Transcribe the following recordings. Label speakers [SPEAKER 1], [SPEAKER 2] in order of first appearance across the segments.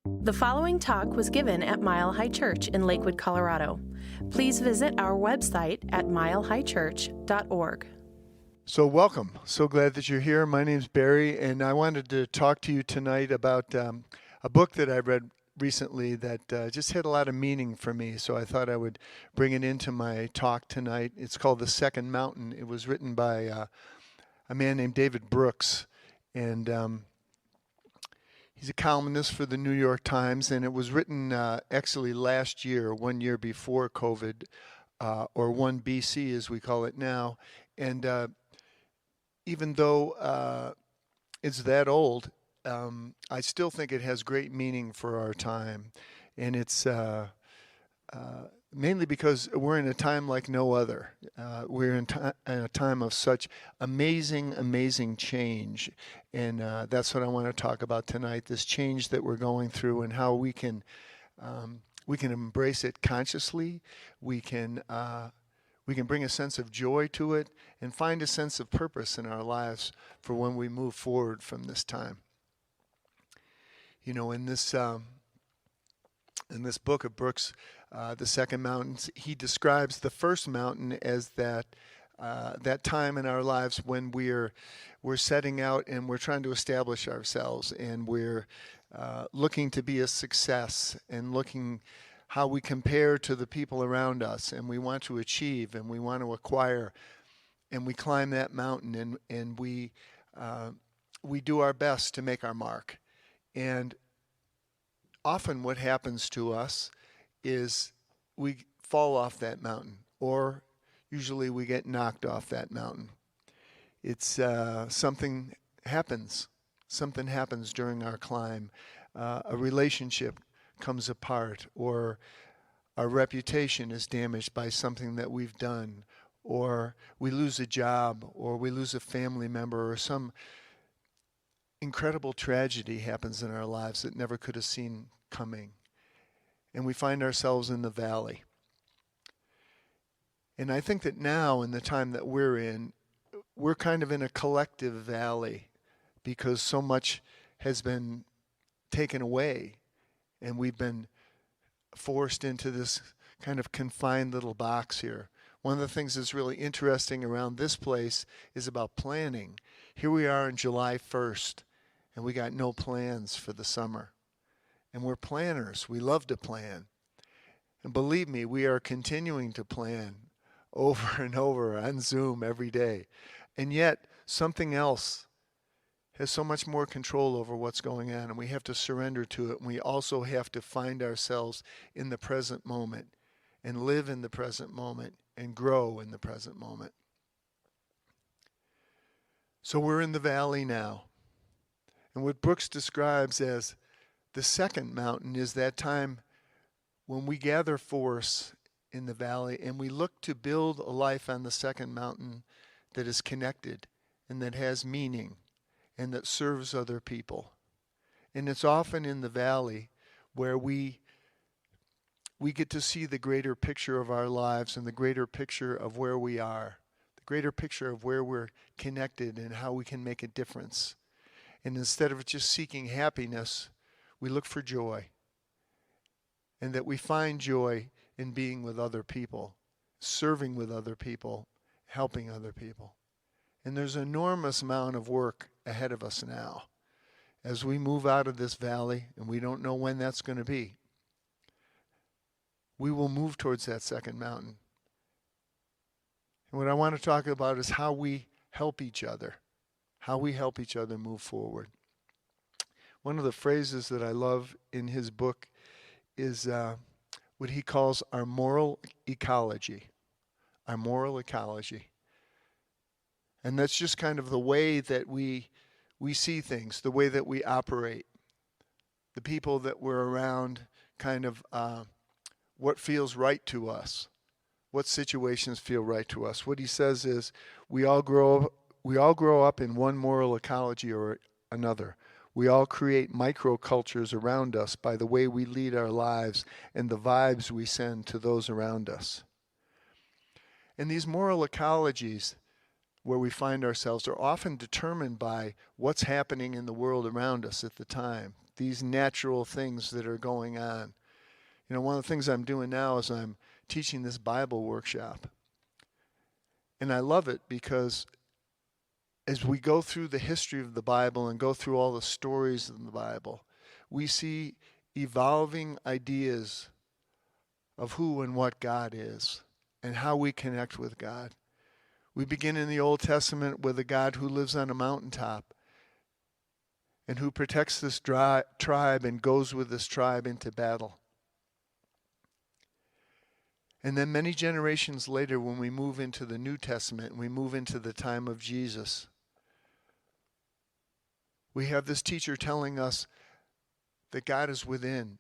[SPEAKER 1] The following talk was given at Mile High Church in Lakewood, Colorado. Please visit our website at milehighchurch.org.
[SPEAKER 2] So welcome. So glad that you're here. My name's Barry, and I wanted to talk to you tonight about a book that I read recently that just had a lot of meaning for me. So I thought I would bring it into my talk tonight. It's called The Second Mountain. It was written by a man named David Brooks, and he's a columnist for the New York Times, and it was written actually last year, 1 year before COVID, or 1 BC as we call it now. And even though it's that old, I still think it has great meaning for our time. And it's mainly because we're in a time like no other. We're in a time of such amazing change. And that's what I want to talk about tonight, this change that we're going through and how we can embrace it consciously. We can bring a sense of joy to it and find a sense of purpose in our lives for when we move forward from this time. You know, in this book of Brooks, The Second Mountain, he describes the first mountain as that time in our lives when we're setting out and we're trying to establish ourselves, and we're looking to be a success and looking how we compare to the people around us, and we want to achieve and we want to acquire, and we climb that mountain and we do our best to make our mark. And often what happens to us is we fall off that mountain, or usually we get knocked off that mountain. It's something happens. Something happens during our climb. A relationship comes apart, or our reputation is damaged by something that we've done, or we lose a job, or we lose a family member, or some incredible tragedy happens in our lives that never could have seen coming. And we find ourselves in the valley. And I think that now, in the time that we're in, we're kind of in a collective valley because so much has been taken away. And we've been forced into this kind of confined little box here. One of the things that's really interesting around this place is about planning. Here we are on July 1st, and we got no plans for the summer. And we're planners. We love to plan. And believe me, we are continuing to plan over and over on Zoom every day. And yet, something else has so much more control over what's going on, and we have to surrender to it. And we also have to find ourselves in the present moment and live in the present moment and grow in the present moment. So we're in the valley now. And what Brooks describes as the second mountain is that time when we gather force in the valley and we look to build a life on the second mountain that is connected and that has meaning and that serves other people. And it's often in the valley where we get to see the greater picture of our lives and the greater picture of where we are, the greater picture of where we're connected and how we can make a difference. And instead of just seeking happiness, we look for joy. And that we find joy in being with other people, serving with other people, helping other people. And there's an enormous amount of work ahead of us now as we move out of this valley, and we don't know when that's going to be. We will move towards that second mountain. And what I want to talk about is how we help each other, move forward. One of the phrases that I love in his book is what he calls our moral ecology. Our moral ecology. And that's just kind of the way that we see things, the way that we operate. The people that we're around, kind of what feels right to us. What situations feel right to us. What he says is we all grow up in one moral ecology or another. We all create microcultures around us by the way we lead our lives and the vibes we send to those around us. And these moral ecologies where we find ourselves are often determined by what's happening in the world around us at the time. these natural things that are going on. You know, one of the things I'm doing now is I'm teaching this Bible workshop. And I love it because as we go through the history of the Bible and go through all the stories in the Bible, we see evolving ideas of who and what God is and how we connect with God. We begin in the Old Testament with a God who lives on a mountaintop and who protects this tribe and goes with this tribe into battle. And then many generations later, when we move into the New Testament and we move into the time of Jesus, we have this teacher telling us that God is within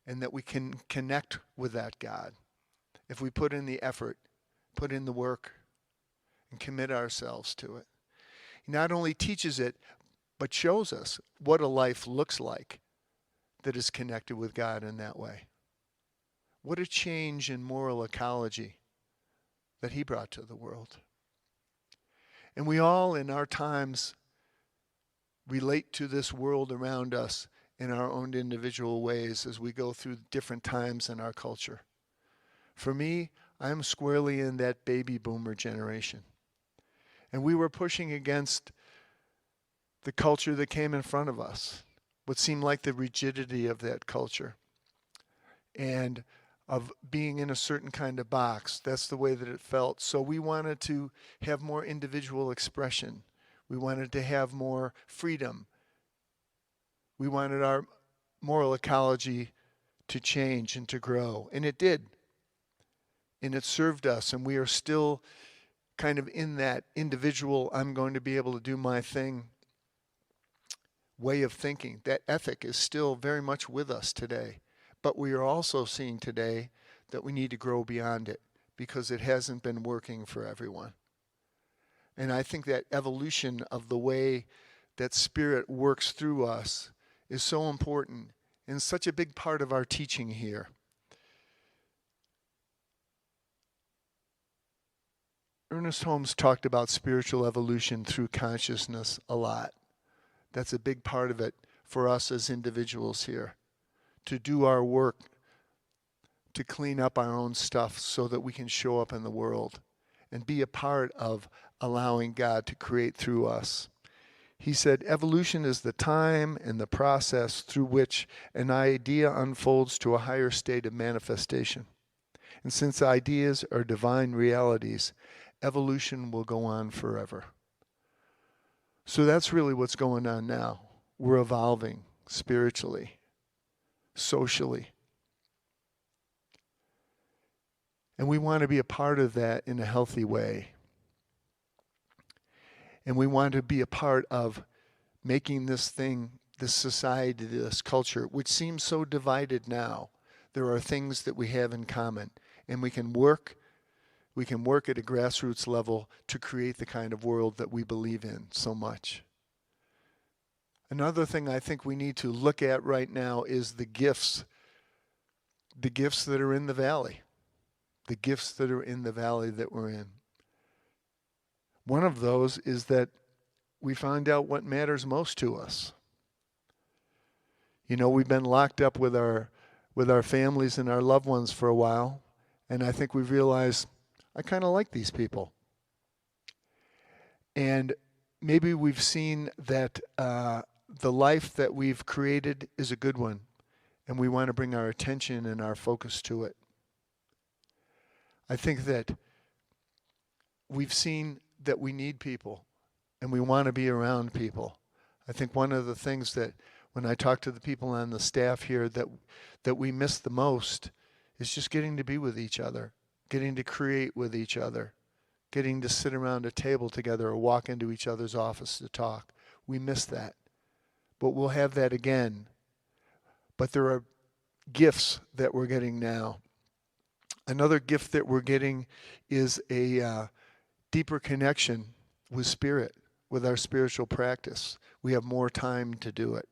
[SPEAKER 2] and that we can connect with that God if we put in the effort, put in the work, and commit ourselves to it. He not only teaches it, but shows us what a life looks like that is connected with God in that way. What a change in moral ecology that he brought to the world. And we all in our times relate to this world around us in our own individual ways as we go through different times in our culture. For me, I'm squarely in that baby boomer generation. And we were pushing against the culture that came in front of us, what seemed like the rigidity of that culture, and of being in a certain kind of box. That's the way that it felt. So we wanted to have more individual expression. We wanted to have more freedom. We wanted our moral ecology to change and to grow. And it did. And it served us. And we are still kind of in that individual, I'm going to be able to do my thing way of thinking. That ethic is still very much with us today. But we are also seeing today that we need to grow beyond it because it hasn't been working for everyone. And I think that evolution of the way that Spirit works through us is so important and such a big part of our teaching here. Ernest Holmes talked about spiritual evolution through consciousness a lot. That's a big part of it for us as individuals here, to do our work, to clean up our own stuff so that we can show up in the world and be a part of allowing God to create through us. He said, evolution is the time and the process through which an idea unfolds to a higher state of manifestation. And since ideas are divine realities, evolution will go on forever. So that's really what's going on now. We're evolving spiritually, socially. And we want to be a part of that in a healthy way. And we want to be a part of making this thing, this society, this culture, which seems so divided now. There are things that we have in common. And we can work at a grassroots level to create the kind of world that we believe in so much. Another thing I think we need to look at right now is the gifts that are in the valley. The gifts that are in the valley that we're in. One of those is that we find out what matters most to us. You know, we've been locked up with our families and our loved ones for a while, and I think we've realized, I kind of like these people. And maybe we've seen that the life that we've created is a good one, and we want to bring our attention and our focus to it. I think that we've seen that we need people and we want to be around people. I think one of the things that when I talk to the people on the staff here that we miss the most is just getting to be with each other, getting to create with each other, getting to sit around a table together or walk into each other's office to talk. We miss that. But we'll have that again. But there are gifts that we're getting now. Another gift that we're getting is a deeper connection with Spirit, with our spiritual practice. We have more time to do it.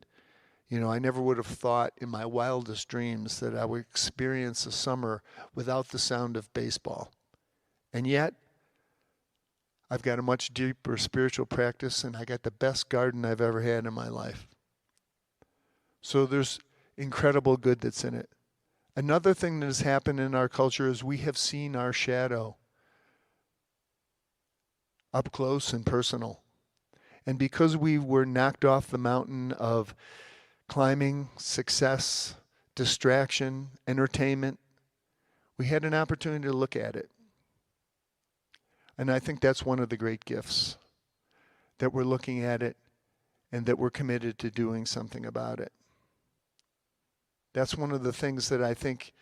[SPEAKER 2] You know, I never would have thought in my wildest dreams that I would experience a summer without the sound of baseball. And yet, I've got a much deeper spiritual practice, and I got the best garden I've ever had in my life. So there's incredible good that's in it. Another thing that has happened in our culture is we have seen our shadow up close and personal. And because we were knocked off the mountain of climbing, success, distraction, entertainment, we had an opportunity to look at it. And I think that's one of the great gifts, that we're looking at it and that we're committed to doing something about it. That's one of the things that I think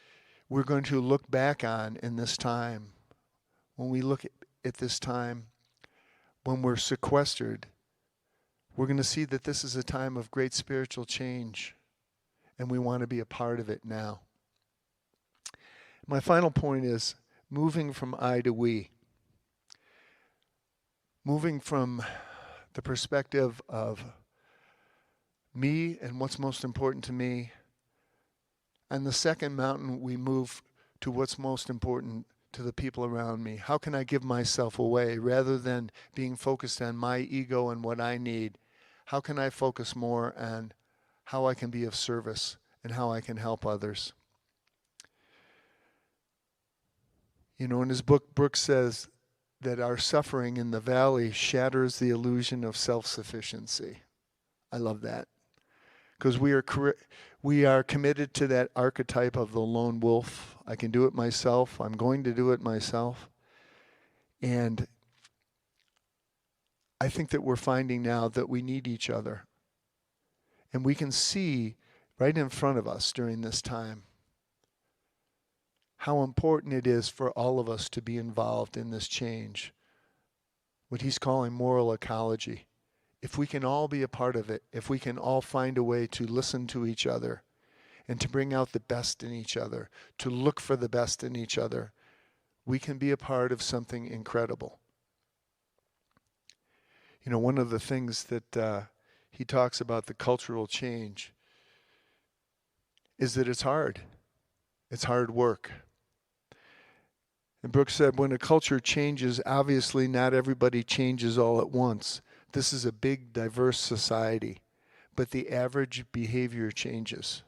[SPEAKER 2] we're going to look back on in this time. When we look at this time, when we're sequestered, we're going to see that this is a time of great spiritual change, and we want to be a part of it now. My final point is moving from I to we. Moving from the perspective of me and what's most important to me. On the second mountain, we move to what's most important to the people around me. How can I give myself away rather than being focused on my ego and what I need? How can I focus more on how I can be of service and how I can help others? You know, in his book, Brooks says that our suffering in the valley shatters the illusion of self-sufficiency. I love that. Because we are committed to that archetype of the lone wolf. I can do it myself. I'm going to do it myself. And I think that we're finding now that we need each other. And we can see right in front of us during this time how important it is for all of us to be involved in this change, what he's calling moral ecology. If we can all be a part of it, if we can all find a way to listen to each other and to bring out the best in each other, to look for the best in each other, we can be a part of something incredible. You know, one of the things that he talks about the cultural change is that it's hard. It's hard work. And Brooks said, when a culture changes, obviously not everybody changes all at once. This is a big, diverse society, but the average behavior changes.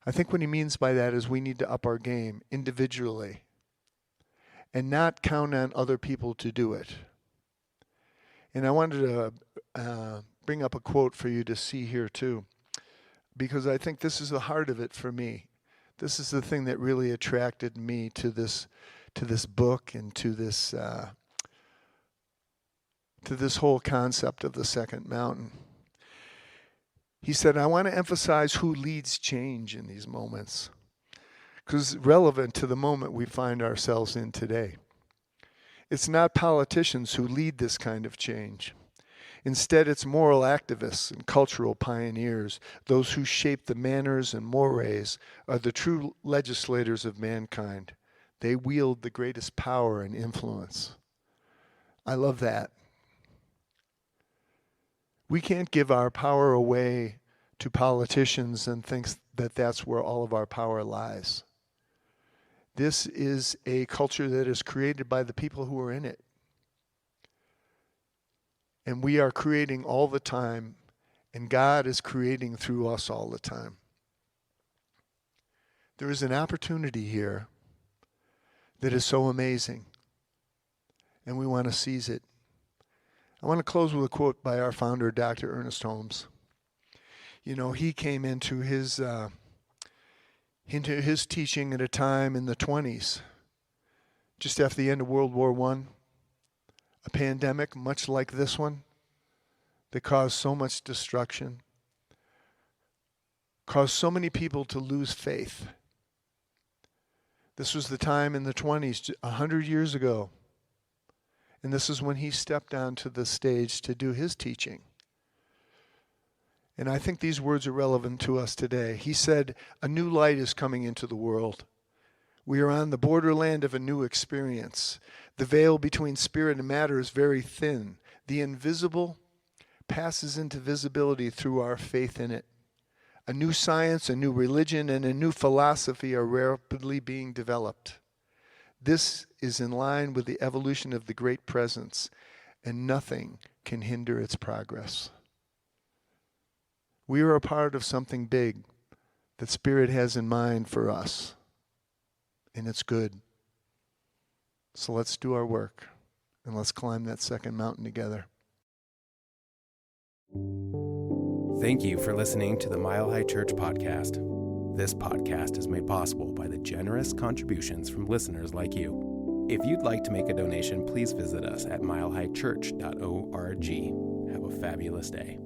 [SPEAKER 2] I think what he means by that is we need to up our game individually and not count on other people to do it. And I wanted to bring up a quote for you to see here too, because I think this is the heart of it for me. This is the thing that really attracted me to this book and to this whole concept of the second mountain. He said, I want to emphasize who leads change in these moments, because it's relevant to the moment we find ourselves in today. It's not politicians who lead this kind of change. Instead, it's moral activists and cultural pioneers. Those who shape the manners and mores are the true legislators of mankind. They wield the greatest power and influence. I love that. We can't give our power away to politicians and think that that's where all of our power lies. This is a culture that is created by the people who are in it. And we are creating all the time, and God is creating through us all the time. There is an opportunity here that is so amazing, and we want to seize it. I want to close with a quote by our founder, Dr. Ernest Holmes. You know, he came into his teaching at a time in the 1920s, just after the end of World War I. A pandemic much like this one that caused so much destruction, caused so many people to lose faith. This was the time in the 1920s, 100 years ago. And this is when he stepped onto the stage to do his teaching. And I think these words are relevant to us today. He said, a new light is coming into the world. We are on the borderland of a new experience. The veil between spirit and matter is very thin. The invisible passes into visibility through our faith in it. A new science, a new religion, and a new philosophy are rapidly being developed. This is in line with the evolution of the great presence, and nothing can hinder its progress. We are a part of something big that Spirit has in mind for us, and it's good. So let's do our work, and let's climb that second mountain together.
[SPEAKER 3] Thank you for listening to the Mile High Church podcast. This podcast is made possible by the generous contributions from listeners like you. If you'd like to make a donation, please visit us at milehighchurch.org. Have a fabulous day.